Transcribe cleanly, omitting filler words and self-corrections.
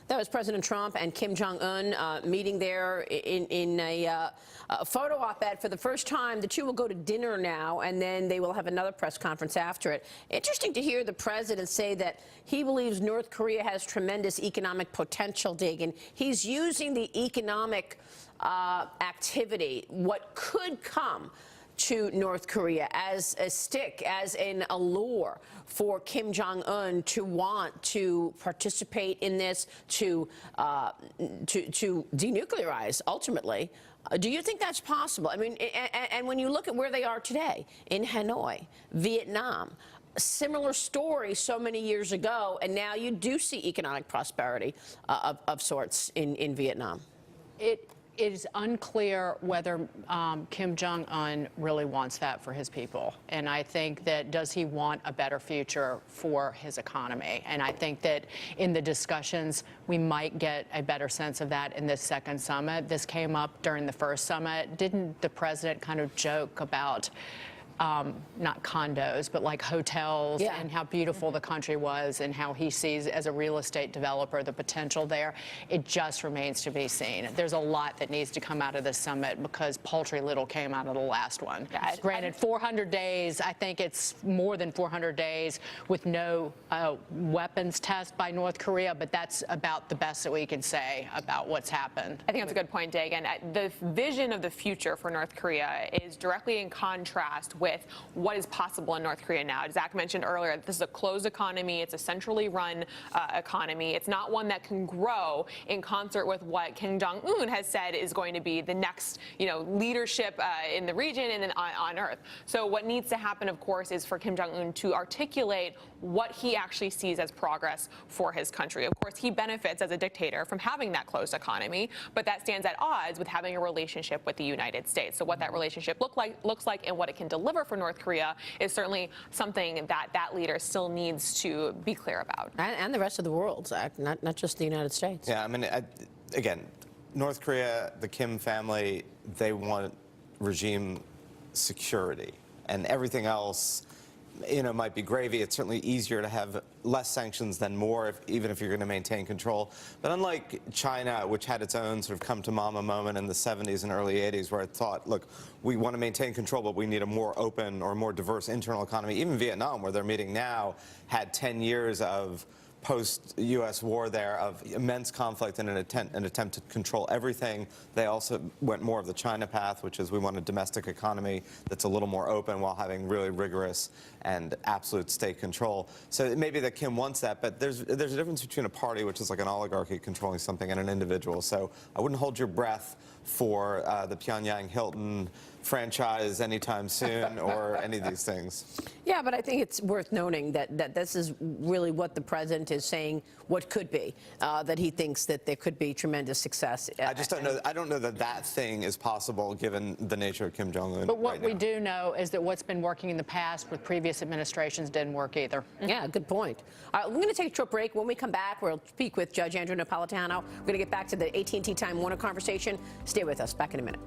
That was President Trump and Kim Jong-un meeting there in a photo op-ed. For the first time, the two will go to dinner now, and then they will have another press conference after it. Interesting to hear the president say that he believes North Korea has tremendous economic potential, Dagan. He's using the economic activity, what could come to North Korea, as a stick, as an allure for Kim Jong-un to want to participate in this, to denuclearize ultimately. Do you think that's possible? I mean, and when you look at where they are today, in Hanoi, Vietnam, similar story so many years ago, and now you do see economic prosperity of sorts in Vietnam. It is unclear whether Kim Jong-un really wants that for his people. And I think that, does he want a better future for his economy? And I think that in the discussions, we might get a better sense of that in this second summit. This came up during the first summit. Didn't the president kind of joke about not condos, but like hotels, and how beautiful the country was, and how he sees, as a real estate developer, the potential there? It just remains to be seen. There's a lot that needs to come out of this summit, because paltry little came out of the last one. Granted, 400 days, I think it's more than 400 days with no weapons test by North Korea, but that's about the best that we can say about what's happened. I think that's a good point, Dagan. The vision of the future for North Korea is directly in contrast with what is possible in North Korea now. As Zach mentioned earlier, this is a closed economy. It's a centrally run economy. It's not one that can grow in concert with what Kim Jong-un has said is going to be the next, leadership in the region and then on Earth. So what needs to happen, of course, is for Kim Jong-un to articulate what he actually sees as progress for his country. Of course, he benefits as a dictator from having that closed economy, but that stands at odds with having a relationship with the United States. So what that relationship looks like and what it can deliver for North Korea is certainly something that leader still needs to be clear about. And the rest of the world, Zach, not just the United States. Yeah, I mean, again, North Korea, the Kim family, they want regime security, and everything else, might be gravy. It's certainly easier to have less sanctions than more, even if you're going to maintain control. But unlike China, which had its own sort of come-to-mama moment in the 70s and early 80s, where it thought, look, we want to maintain control, but we need a more open or more diverse internal economy. Even Vietnam, where they're meeting now, had 10 years of post-U.S. war there, of immense conflict and an attempt to control everything. They also went more of the China path, which is we want a domestic economy that's a little more open while having really rigorous and absolute state control. So it may be that Kim wants that, but there's a difference between a party, which is like an oligarchy controlling something, and an individual. So I wouldn't hold your breath for the Pyongyang Hilton franchise anytime soon, or any of these things. Yeah, but I think it's worth noting that this is really what the president is saying, what could be, that he thinks that there could be tremendous success. I just don't know. I don't know that thing is possible given the nature of Kim Jong-un. But what we do know is that what's been working in the past with previous administrations didn't work either. Yeah, good point. All right, we're going to take a short break. When we come back, we'll speak with Judge Andrew Napolitano. We're going to get back to the AT&T Time Warner conversation. Stay with us. Back in a minute.